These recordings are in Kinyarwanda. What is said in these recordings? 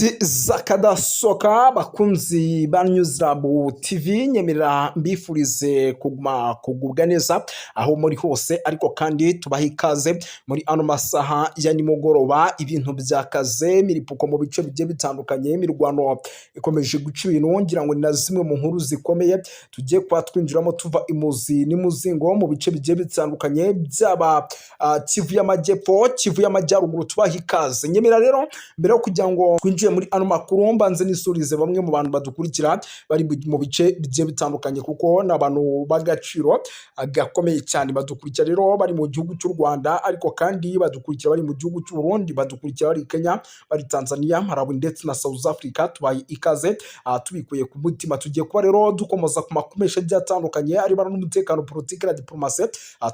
inshuti zakadasoka bakunzi ba Newsrabu TV nyemerera mbifurize kugubwa neza aho muri hose, ariko kandi tubaha ikaze muri ano masaha ya nimugoroba. Ibintu byakaze miripuko mu bice bigiye bitandukanye, imirwano ikomeje guca ibintu, ngira ngo ni na zimwe mu nkuru zikomeye tugiye kuba twinjiramo tuva imuzi n'imuzingo mu bice bigiye bitandukanye, byaba Kivu y'Amajyepfo, Kivu y'Amajyaruguru. Tubaha ikaze. Nyemera rero mbere yo kugira ngo twinjiye muri ano makuru mbanze nisurize bamwe mu bantu badukurikira bari mu bice bigiye bitandukanye, kuko ni abantu b'agaciro gakomeye cyane. Badukurikira rero bari mu gihugu cy'u Rwanda, ariko kandi badukurikira bari mu gihugu cy'u Burundi, badukurikira bari Kenya, bari Tanzania, Malawi ndetse na South Africa. Tubaye ikaze tubikuye ku mutima. Tugiye kuba rero dukomoza ku makuru menshi agiye atandukanye aribana n'umutekano, politiki na diplomasi,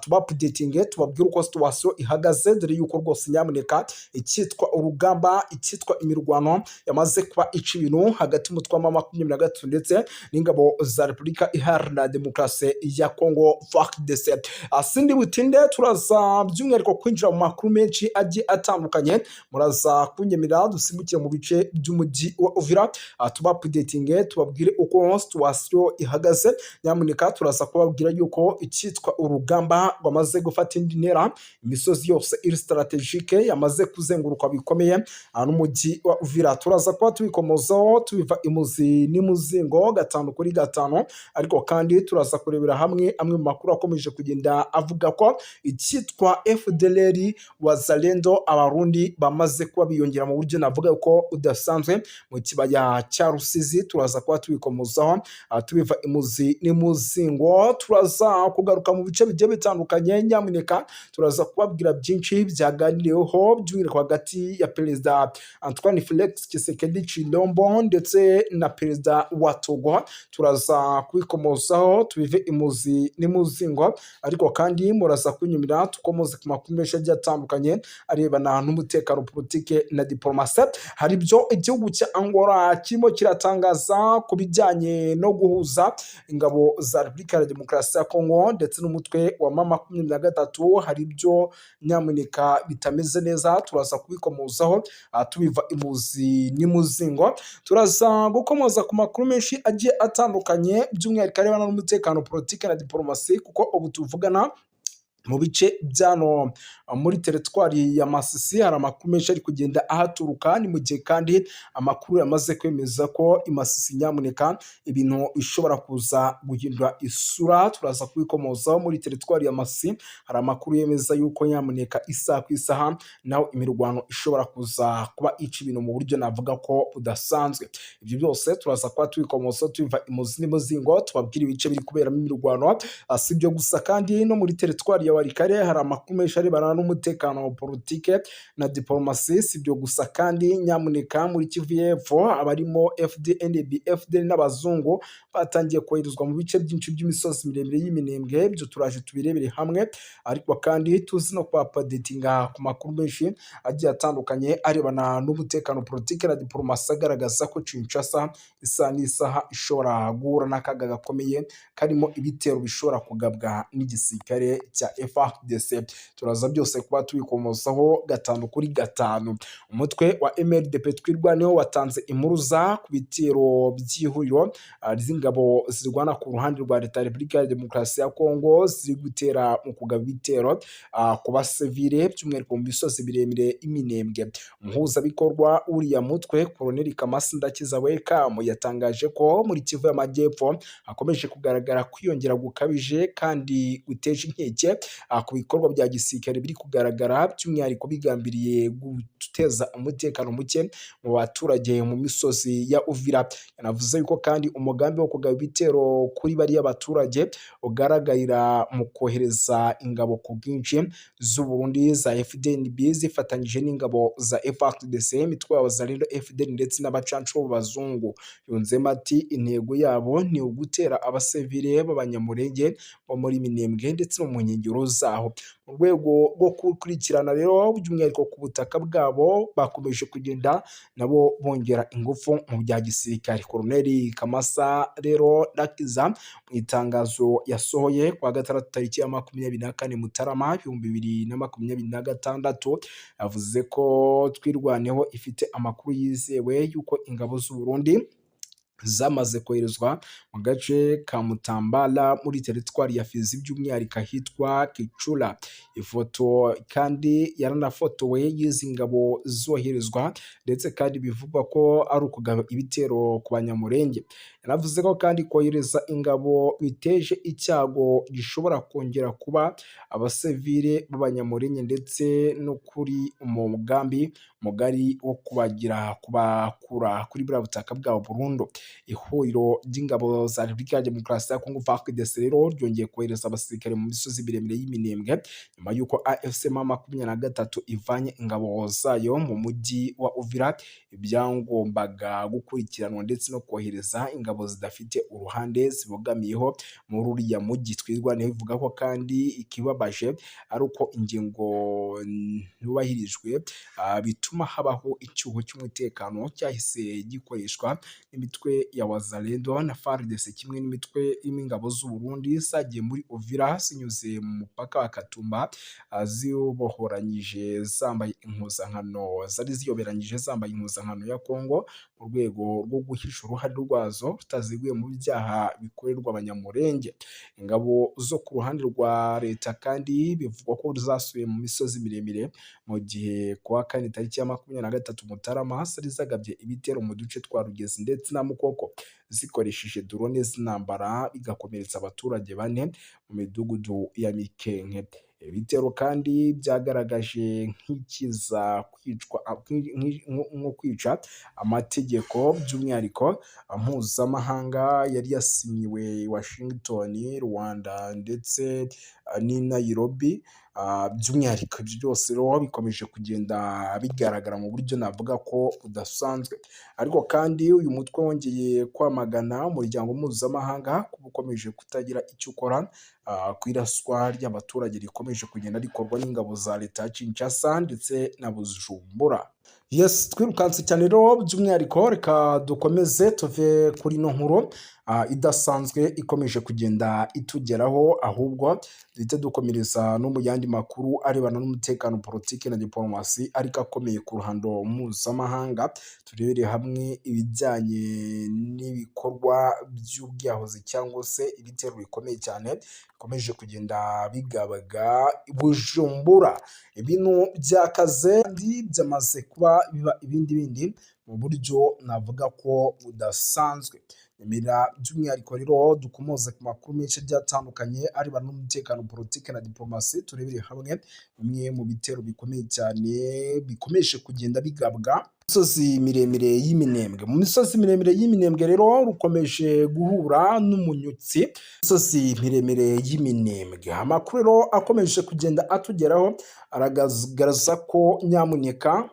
tuba updating, tubabwira uko situation ihagaze, dore yuko rwose nyamuneka icyitwa urugamba, icyitwa imirwano yamaze kuba ica ibintu hagati y'umutwe wa M23 ndetse n'ingabo za Repubulika Iharanira Demokarasi ya Congo FARDC. Sindi butinde, turaza by'umwihariko kwinjira mu makuru menshi agiye atandukanye. Muraza kunyemerera dusimbukire mu bice by'umujyi wa Uvira, tuba updating, tubabwire uko situation ihagaze. Nyamuneka turaza kubabwira yuko icyitwa urugamba rwamaze gufata indi ntera, imisozi yose iri strategique yamaze kuzenguruka bikomeye n'umujyi wa Uvira. Turaza kuba tubikomozaho tubiva imuzi n'imuzingo gatanu kuri gatanu, ariko kandi turaza kurebera hamwe amwe mu makuru akomeje kugenda avuga ko icyitwa FDLR Wazalendo abarundi bamaze kuba biyongera mu buryo navuga ko udasanzwe mu kibaya cya Rusizi. Turaza kuba tubikomozaho tubiva imuzi n'imuzingo. Turaza kugaruka mu bice bigiye bitandukanye. Nyamuneka turaza kubabwira byinshi byaganiriweho by'umwihariko hagati ya Perezida Antoine Felix Tshisekedi Tshilombo ndetse na Perezida wa Togo. Turaza kubikomozaho tubive imuzi n'imuzingo, ariko kandi muraza kunyumira tukomoze ku makuru menshi agiye atandukanye arebana n'umutekano, politiki na diplomasi. Hari byo igihugu cya Angola kirimo kiratangaza ku bijyanye no guhuza ingabo za Repubulika ya Demokarasi ya Congo ndetse n'umutwe wa M23. Hari byo nyamuneka bitameze neza, turaza kubikomozaho tubiva imuzi n'imuzingo. Turaza gukomoza ku makuru menshi agiye atandukanye by'umwihariko arebana n'umutekano, politiki na diplomasi, kuko ubu tuvugana mu bice byano muri teritwari ya Masisi hari amakuru menshi ari kugenda ahaturuka. Ni mu gihe kandi amakuru yamaze kwemeza ko i Masisi nyamuneka ibintu bishobora kuza guhindura isura. Turaza kubikomozaho muri teritwari ya Masisi hari amakuru yemeza yuko nyamuneka isaha ku isaha naho imirwano ishobora kuza kuba ica ibintu mu buryo navuga ko udasanzwe. Ibyo byose turaza kuba tubikomozaho tubiva imuzi n'imuzingo, tubabwira ibice biri kuberamo imirwano. Si ibyo gusa kandi no muri teritwari ya Warikare hari amakuru menshi arebana n'umutekano, politike na diplomasi. Si ibyo gusa kandi nyamuneka muri Kivu y'Epfo abarimo FDNB, FDL n'abazungu batangiye koherezwa mu bice byinshi by'imisozi miremire y'iminembwe. Ibyo turaje tubirebere hamwe, ariko kandi tuzi no kubapadetinga ku makuru menshi agiye atandukanye arebana n'umutekano, politike na diplomasi, agaragaza ko Kinshasa isa n'isaha ishobora guhura n'akaga gakomeye karimo ibitero bishobora kugabwa n'igisirikare cya FARDC. Turaza byose kuba tubikomozaho gatanu kuri gatanu. Umutwe wa MLDP twirwaneho watanze impuruza ku bitero by'ihuriro ry'ingabo zirwana ku ruhande rwa Leta ya Repubulika ya Demokarasi ya Congo ziri gutera mu kugaba ibitero ku basivile by'umwihariko mu misozi miremire iminembwe. Umuhuzabikorwa uriya mutwe Colonel Kamasi Ndakiza Wekamu yatangaje ko muri Kivu y'Amajyepfo hakomeje kugaragara kwiyongera gukabije kandi guteje inkeke ku bikorwa bya gisirikare biri kugaragara, by'umwihariko bigambiriye guteza umutekano muke mu baturage mu misozi ya Uvira. Yanavuze yuko kandi umugambi wo kugaba ibitero kuri bariya baturage ugaragarira mu kohereza ingabo ku bwinshi z'u Burundi za FDNB zifatanyije n'ingabo za FARDC, imitwe y'abazalendo FDL ndetse n'abacancu b'abazungu. Yunzemo ati intego yabo ni ugutera abasivile b'abanyamurenge bo muri Minembwe ndetse no mu nkengero zaho. Mu rwego rwo gukurikirana rero by'umwihariko ku butaka bwabo bakomeje kugenda nabo bongera ingufu mu bya gisirikare. Koloneli Kamasa rero Rakiza mu itangazo yasohoye kuwa gatandatu tariki ya 24 Mutarama 2026 yavuze ko Twirwaneho ifite amakuru yizewe y'uko ingabo z'u Burundi zamaze koherezwa mu gace ka Mutambala muri teritwari ya Fizi by'umwihariko ahitwa Kicula. Ifoto kandi yaranafotowe y'izi ngabo zoherezwa ndetse kandi bivugwa ko ari ukugaba ibitero ku Banyamurenge. Yanavuze ko kandi kohereza ingabo biteje icyago gishobora kongera kuba abasivile b'Abanyamurenge ndetse no kuri umugambi mugari wo kubakura kuri buriya butaka bwabo burundu. Ihuriro ry'ingabo za Repubulika ya Demokarasi ya Kongo FARDC rero ryongeye kohereza abasirikare mu misozi miremire y'Iminembwe nyuma y'uko AFC M23 ivanye ingabo zayo mu mujyi wa Uvira. Ibyangombaga gukurikiranwa ndetse no kohereza ingabo zidafite uruhande zibogamiyeho muri uriya mujyi. Twirwaneho ivuga ko kandi ikibabaje ari uko ingingo yubahirijwe bituma habaho icyuho cy'umutekano cyahise gikoreshwa n'imitwe ya Wazalendo na FARDC kimwe n'imitwe y'ingabo z'u Burundi zagiye muri Uvira zinyuze mu mupaka wa Katumba zibohoranyije zambaye impuzankano zambaye impuzankano ya Kongo mu rwego rwo guhisha uruhare rwazo rutaziguye mu byaha bikorerwa Abanyamurenge. Ingabo zo ku ruhande rwa leta kandi bivugwa ko zasuye mu misozi miremire mu gihe kuwa kane tariki ya 23 Mutarama zari zagabye ibitero mu duce twa Rugezi ndetse na Mukoko zikoresheje drone z'intambara bigakomeretsa abaturage 4 mu midugudu ya Mikenke. Ibitero kandi byagaragaje nk'ikiza nko kwica amategeko by'umwihariko mpuzamahanga yari yasinyiwe Washington, Rwanda ndetse n'i Nairobi. By'umwihariko byose rero bikomeje kugenda bigaragara mu buryo navuga ko udasanzwe. Ariko kandi uyu mutwe wongeye kwamagana umuryango mpuzamahanga kuba ukomeje kutagira icyo ukora ku iraswa ry'abaturage rikomeje kugenda rikorwa n'ingabo za leta ya Kinshasa ndetse na Bujumbura. Yes, twirukanse cyane rero by'umwihariko reka dukomeze tuve kuri no nkuru idasanzwe ikomeje kugenda itugeraho, ahubwo duhite dukomereza no mu yandi makuru arebana n'umutekano, politiki na diplomasi ariko akomeye ku ruhando mpuzamahanga. Turebere hamwe ibijyanye n'ibikorwa by'ubwiyahuzi cyangwa se ibitero bikomeye cyane bikomeje kugenda bigabaga Bujumbura. Ibintu byakaze byamaze kuba biba ibindi mu buryo navuga ko budasanzwe. By'umwihariko rero dukomoze ku makuru menshi atandukanye arebana n'umutekano, politiki na diplomasi. Turebere hamwe bimwe mu bitero bikomeye cyane bikomeje kugenda bigabwa misozi miremire y'Iminembwe. Mu misozi miremire y'Iminembwe rero rukomeje guhura n'umunyutsi. Misozi miremire y'Iminembwe, amakuru rero akomeje kugenda atugeraho aragaragaza ko nyamuneka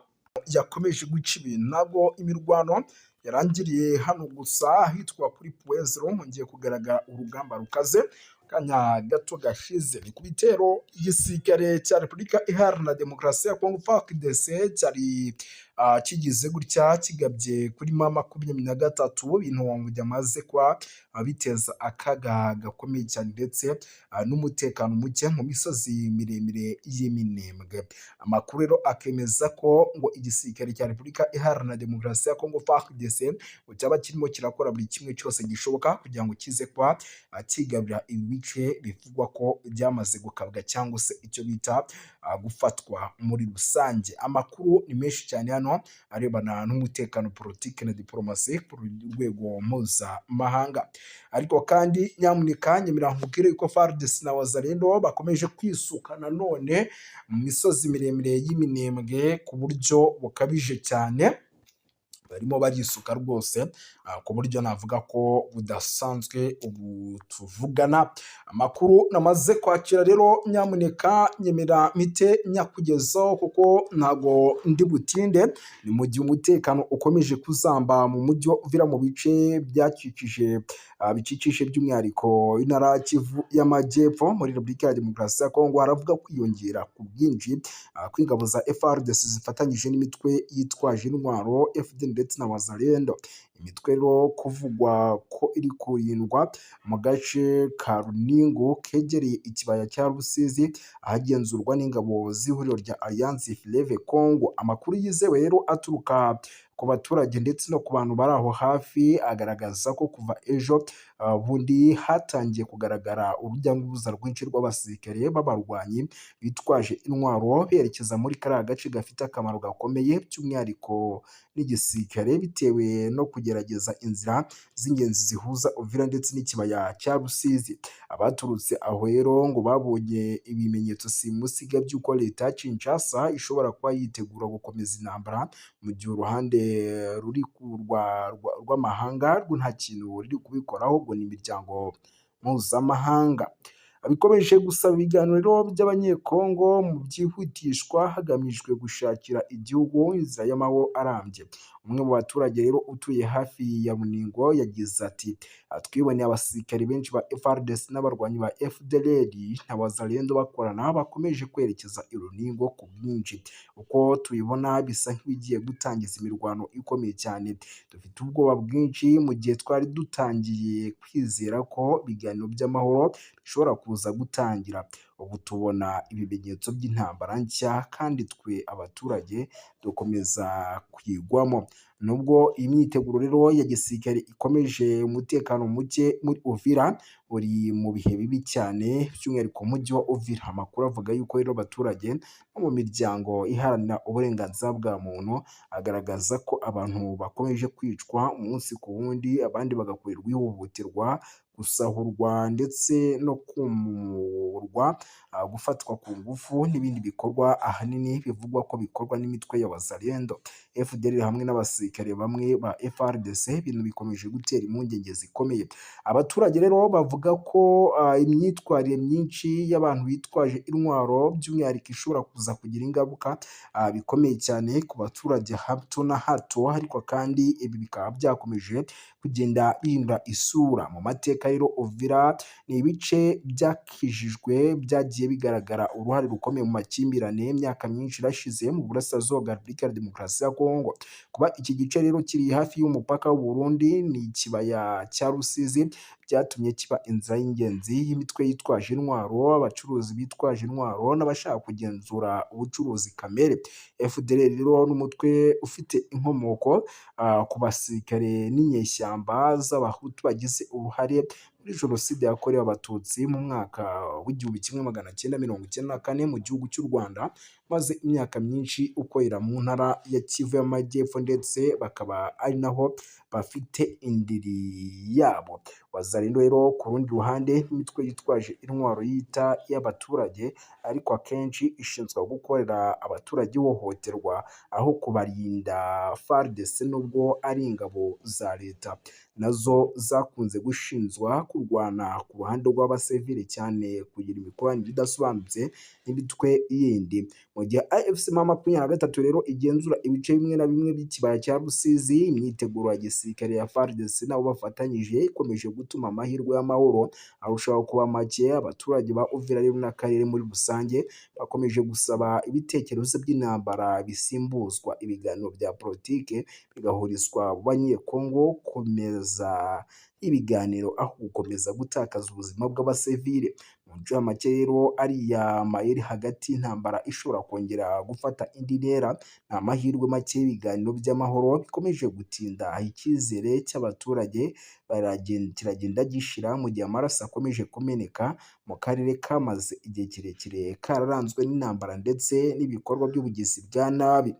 yakomeje guca ibintu, ntabwo imirwano yarangiriye hano gusa ahitwa kuri Puezero hongeye kugaragara urugamba rukaze kanya gato gashize. Ni ku bitero igisirikare cya Repubulika Iharanira Demokarasi ya Kongo FARDC cyari kigize gutya kigabye kuri M23 ibintu byamaze kwa biteza akaga gakomeye cyane ndetse n'umutekano muke mu misozi miremire y'Iminembwe. Amakuru rero akemeza ko ngo igisirikare cya Repubulika Iharanira Demokarasi ya Kongo FARDC cyaba kirimo kirakora buri kimwe cyose gishoboka kugira ngo kize kwa kigabira ibice bivugwa ko byamaze gukabwa cyangwa se icyo bita gufatwa muri rusange. Amakuru ni menshi cyane hano arebana n'umutekano, politiki na diplomasi ku rwego mpuzamahanga. Ariko kandi nyamuneka nyemerera nkubwire ko FARDC na Wazalendo bakomeje kwisuka nanone mu misozi miremire y'Iminembwe ku buryo bukabije cyane. barimo barisuka rwose ku buryo navuga ko budasanzwe ubu tuvugana. Amakuru namaze kwakira rero nyamuneka nyemera mpite nyakugezaho kuko ntago ndi butinde. Ni mu gihe umutekano ukomeje kuzamba mu mujyi wa Uvira mu bice bikikije by'umwihariko intara ya Kivu y'Amajyepfo muri Repubulika ya Demokarasi ya Kongo. Haravuga kwiyongera ku bwinshi kw'ingabo za FARDC zifatanyije n'imitwe yitwaje intwaro FDL ndetse na Wazalendo. Imitwe rero kuvugwa ko iri kurindwa mu gace ka Runingo kegereye ikibaya cya Rusizi ahagenzurwa n'ingabo z'ihuriro rya Alliance Fleuve Congo. Amakuru yizewe rero aturuka ku baturage ndetse no ku bantu bari aho hafi agaragaza ko kuva ejo bundi hatangiye kugaragara urujya n'uruza rwinshi rw'abasirikare b'abarwanyi bitwaje intwaro berekeza muri kariya gace gafite akamaro gakomeye by'umwihariko n'igisirikare bitewe no kugerageza inzira z'ingenzi zihuza Uvira ndetse n'ikibaya cya Rusizi. Abaturutse aho rero ngo babonye ibimenyetso simusiga by'uko leta ya Kinshasa ishobora kuba yitegura gukomeza intambara mu gihe uruhande ruri rw'amahanga rwo nta kintu riri kubikoraho, ngo ni imiryango mpuzamahanga. Bikomeje gusaba ibiganiro by'abanyekongo mu byihutishwa hagamijwe gushakira igihugu inzira y'amahoro arambye. Umwe mu baturage rero utuye hafi ya Runingo yagize ati twiboneye abasirikari benshi ba FARDC n'abarwanyi ba FDLR na Wazalendo bakorana bakomeje kwerekeza i Runingo ku bwinshi. Uko tubibona bisa nk'ibigiye gutangiza imirwano ikomeye cyane. Dufite ubwoba bwinshi mu gihe twari dutangiye kwizera ko ibiganiro by'amahoro bishobora kuza gutangira. Ubu tubona ibimenyetso by'intambara nshya kandi twe abaturage dukomeza kuyigwamo. Nubwo iyi myiteguro rero ya gisirikare ikomeje, umutekano muke muri Uvira uri mu bihe bibi cyane by'umwihariko umujyi wa Uvira. Amakuru avuga yuko rero abaturage no mu miryango iharanira uburenganzira bwa muntu agaragaza ko abantu bakomeje kwicwa umunsi ku wundi, abandi bagakorerwa ihohoterwa, gusahurwa ndetse no kumurwa, gufatwa ku ngufu n'ibindi bikorwa ahanini bivugwa ko bikorwa n'imitwe ya Wazalendo, FDL hamwe n'abasirikare bamwe ba FARDC. Ibintu bikomeje gutera impungenge zikomeye. Abaturage rero bavuga ko imyitwarire myinshi y'abantu bitwaje intwaro by'umwihariko ishobora kuza kugira ingaruka bikomeye cyane ku baturage hato na hato, ariko kandi ibi bikaba byakomeje kugenda bihindura isura. Mu mateka rero Uvira ni ibice byakijijwe byagiye bigaragara uruhare rukomeye mu makimbirane y'imyaka myinshi irashize mu burasirazuba bwa Repubulika ya Demokarasi ya Kongo. Kuba iki gice rero kiri hafi y'umupaka w'u Burundi ni ikibaya cya Rusizi byatumye kiba inzira y'ingenzi y'imitwe yitwaje intwaro, abacuruzi bitwaje intwaro n'abashaka kugenzura ubucuruzi kamere. FDL rero n'umutwe ufite inkomoko ku basirikare n'inyeshyamba z'abahutu bagize uruhare muri jenoside yakorewe abatutsi mu mwaka w'1994 mu gihugu cy'u Rwanda, maze imyaka myinshi ukorera mu ntara ya Kivu y'Amajyepfo ndetse bakaba ari naho bafite indiri yabo. Wazalendo rero ku rundi ruhande n'imitwe yitwaje intwaro yita y'abaturage, ariko akenshi ishinzwe gukorera abaturage ihohoterwa aho kubarinda. FARDC nubwo ari ingabo za leta, nazo zakunze gushinjwa kurwana ku ruhande rw'abasivili cyane, kugira imikoranire idasobanutse n'imitwe yindi. Mu gihe AFC M23 rero igenzura ibice bimwe na bimwe by'ikibaya cya Rusizi, imyiteguro ya gisirikare ya FARDC nabo bafatanyije ikomeje gutuma amahirwe y'amahoro arushaho kuba make. Abaturage ba Uvira rero n'akarere muri rusange bakomeje gusaba ibitekerezo by'intambara bisimbuzwa ibiganiro bya politike bigahurizwa mu banyekongo, komeza ibiganiro aho gukomeza gutakaza ubuzima bw'abasivile. Mu ncamake rero ariya mayeri hagati y'intambara ishobora kongera gufata indi ntera, nta mahirwe make y'ibiganiro by'amahoro bikomeje gutinda. Icyizere cy'abaturage kiragenda gishira mu gihe amaraso akomeje kumeneka mu karere kamaze igihe kirekire kararanzwe n'intambara ndetse n'ibikorwa by'ubugizi bwa nabi.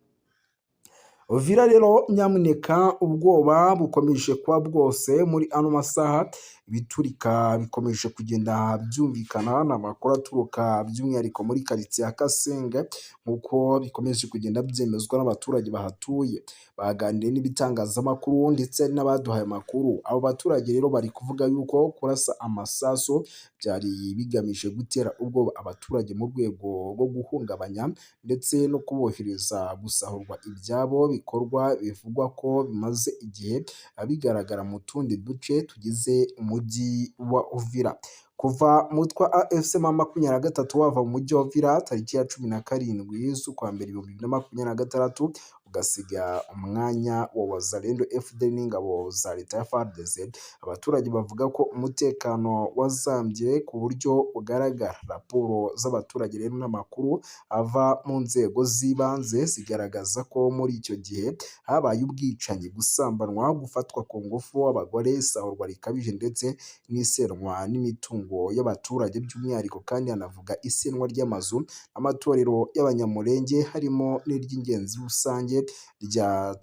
Uvira rero nyamuneka ubwoba bukomeje kuba bwose muri ano masaha, ibiturika bikomeje kugenda byumvikana, ni amakuru aturuka by'umwihariko muri karitsiye ya Kasenge nk'uko bikomeje kugenda byemezwa n'abaturage bahatuye. Baganiriye n'ibitangazamakuru ndetse n'abaduhaye amakuru. Abo baturage rero bari kuvuga yuko kurasa amasasu byari bigamije gutera ubwoba abaturage mu rwego rwo guhungabanya ndetse no kubohereza gusahurwa ibyabo, bikorwa bivugwa ko bimaze igihe bigaragara mu tundi duce tugize umujyi wa Uvira. Kuva umutwe wa AFC M23 wava mu mujyi wa Uvira tariki ya 17 z'ukwa mbere 2026, ugasiga umwanya wa Wazalendo FDL n'ingabo za leta ya FARDC, abaturage bavuga ko umutekano wazambye ku buryo bugaragara. Raporo z'abaturage rero n'amakuru ava mu nzego z'ibanze zigaragaza ko muri icyo gihe habaye ubwicanyi, gusambanwa, gufatwa ku ngufu abagore, isahurwa rikabije ndetse n'isenwa n'imitungo y'abaturage, by'umwihariko kandi hanavuga isenwa ry'amazu, amatorero y'abanyamurenge harimo n'iry'ingenzi rusange rya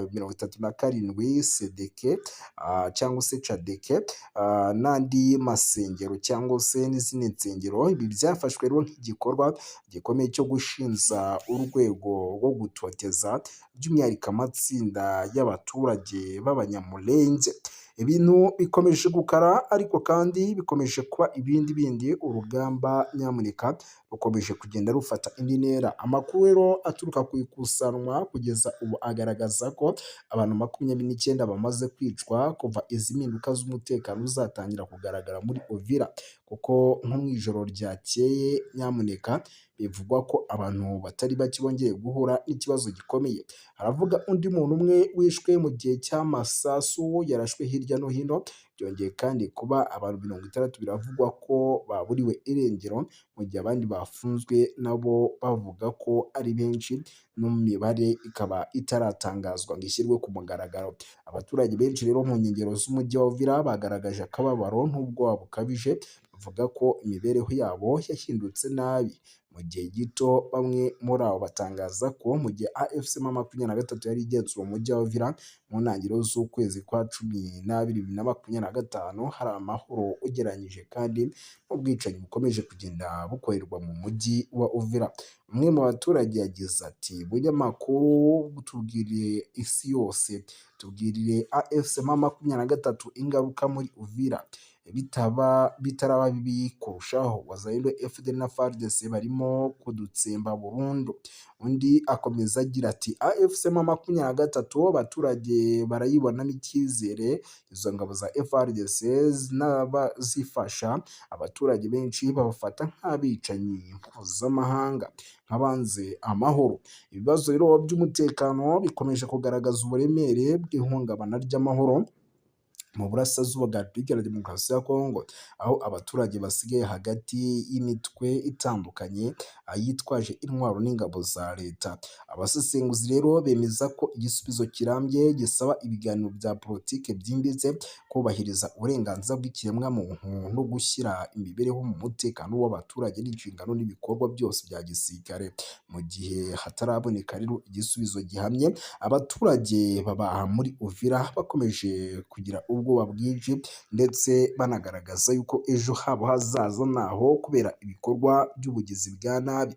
37 sedeke cyangwa se cadeke n'andi masengero cyangwa se n'izindi nsengero. Ibi byafashwe rero nk'igikorwa gikomeye cyo gushinza urwego rwo gutoteza by'umwihariko amatsinda y'abaturage b'abanyamurenge. Ibintu bikomeje gukara ariko kandi bikomeje kuba ibindi. Urugamba nyamuneka rukomeje kugenda rufata indi ntera. Amakuru rero aturuka ku ikusanwa kugeza ubu agaragaza ko abantu 29 bamaze kwicwa kuva izi mpinduka z'umutekano zatangira kugaragara muri Uvira, kuko nko mu ijoro ryakeye nyamuneka bivugwa ko abantu batari bake bongeye guhura n'ikibazo gikomeye. Haravuga undi muntu umwe wishwe mu gihe cy'amasasu yarashwe hirya no hino. Byongeye kandi kuba abantu 60 biravugwa ko baburiwe irengero, mu gihe abandi bafunzwe nabo bavuga ko ari benshi, n'imibare ikaba itaratangazwa ngo ishyirwe ku mugaragaro. Abaturage benshi rero mu nkengero z'umujyi wa Uvira bagaragaje akababaro n'ubwoba bukabije, bavuga ko imibereho yabo yahindutse nabi. Mu gihe gito bamwe muri abo batangaza ko mu gihe AFC M23 yari igenzura umujyi wa Uvira mu ntangiriro z'ukwezi kwa 12 2025, hari amahoro ugereranyije kandi n'ubwicanyi bukomeje kugenda bukorerwa mu mujyi wa Uvira. Umwe mu baturage yagize ati: "Bunyamakuru tubwirire isi yose, tubwirire AFC M23 ingaruka muri Uvira bitaraba bibi kurushaho. Wazalendo FDL na FARDC barimo kudutsemba burundu." Undi akomeza agira ati: "AFC M23 abaturage barayibonamo icyizere, izo ngabo za FARDC n'abazifasha abaturage benshi babafata nk'abicanyi mpuzamahanga, nk'abanze amahoro." Ibibazo rero by'umutekano bikomeje kugaragaza uburemere bw'ihungabana ry'amahoro mu burasirazuba bwa Repubulika ya Demokarasi ya Kongo, aho abaturage basigaye hagati y'imitwe itandukanye yitwaje intwaro n'ingabo za leta. Abasesenguzi rero bemeza ko igisubizo kirambye gisaba ibiganiro bya politike byimbitse, kubahiriza uburenganzira bw'ikiremwamuntu no gushyira imibereho mu mutekano w'abaturage n'inshingano n'ibikorwa byose bya gisirikare. Mu gihe hataraboneka rero igisubizo gihamye, abaturage baba muri Uvira bakomeje kugira ubwoba bwinshi ndetse banagaragaza yuko ejo habo hazaza naho kubera ibikorwa by'ubugizi bwa nabi.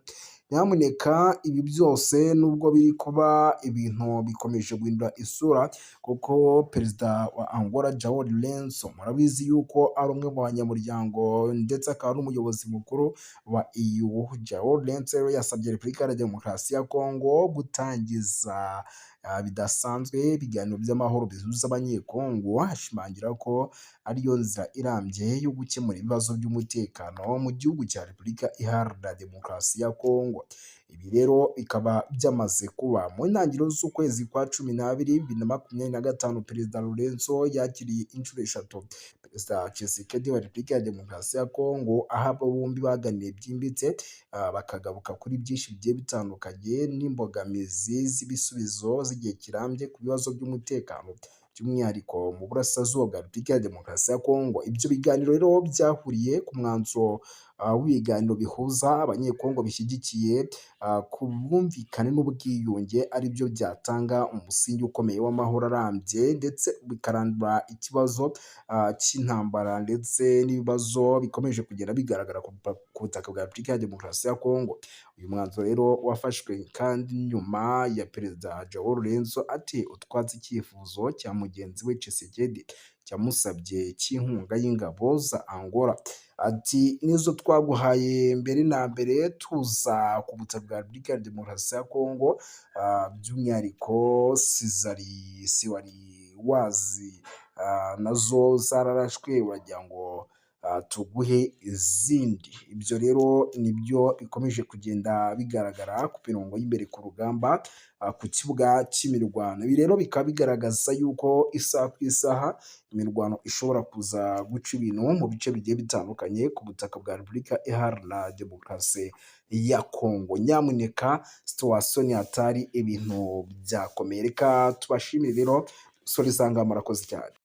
Nyamuneka ibi byose nubwo biri kuba, ibintu bikomeje guhindura isura, kuko perezida wa Angola João Lourenço murabizi yuko ari umwe mu banyamuryango ndetse akaba n'umuyobozi mukuru wa EU. João Lourenço yasabye Repubulika ya Demokarasi ya Kongo gutangiza bidasanzwe ibiganiro by'amahoro bihuza abanyekongo, ashimangira ko ariyo nzira irambye yo gukemura ibibazo by'umutekano mu gihugu cya Repubulika Iharanira Demokarasi ya Kongo. Ibi rero bikaba byamaze kuba mu ntangiriro z'ukwezi kwa 12 2025. Perezida Lourenço yakiriye inshuro 3 Perezida Tshisekedi wa Repubulika ya Demokarasi ya Kongo, aho abo bombi baganiye byimbitse bakagaruka kuri byinshi bigiye bitandukanye n'imbogamizi z'ibisubizo z'igihe kirambye ku bibazo by'umutekano by'umwihariko mu burasirazuba bwa Repubulika ya Demokarasi ya Kongo. Ibyo biganiro rero byahuriye ku mwanzuro w'ibiganiro bihuza abanyekongo bishyigikiye ku bwumvikane n'ubwiyunge, ari byo byatanga umusingi ukomeye w'amahoro arambye, ndetse bikarandura ikibazo cy'intambara ndetse n'ibibazo bikomeje kugenda bigaragara ku butaka bwa Repubulika ya Demokarasi ya Kongo. Uyu mwanzuro rero wafashwe kandi nyuma ya Perezida Joao Lourenço ati utwatse icyifuzo cya mugenzi we Tshisekedi cyamusabye cy'inkunga y'ingabo za Angola. Ati nizo twaguhaye mbere na mbere tuza ku butaka bwa Repubulika ya Demokarasi ya Kongo, by'umwihariko siwari wazi nazo zararashwe, uragira ngo tuguhe izindi. Ibyo rero nibyo bikomeje kugenda bigaragara ku mirongo y'imbere ku rugamba, ku kibuga cy'imirwano. Ibi rero bikaba bigaragaza yuko isaha ku isaha imirwano ishobora kuza guca ibintu mu bice bigiye bitandukanye ku butaka bwa Repubulika Iharanira Demokarasi ya Kongo. Nyamuneka situwasiyo ni hatari, ibintu byakomeye. Reka tubashimire rero, sori sanga murakoze cyane.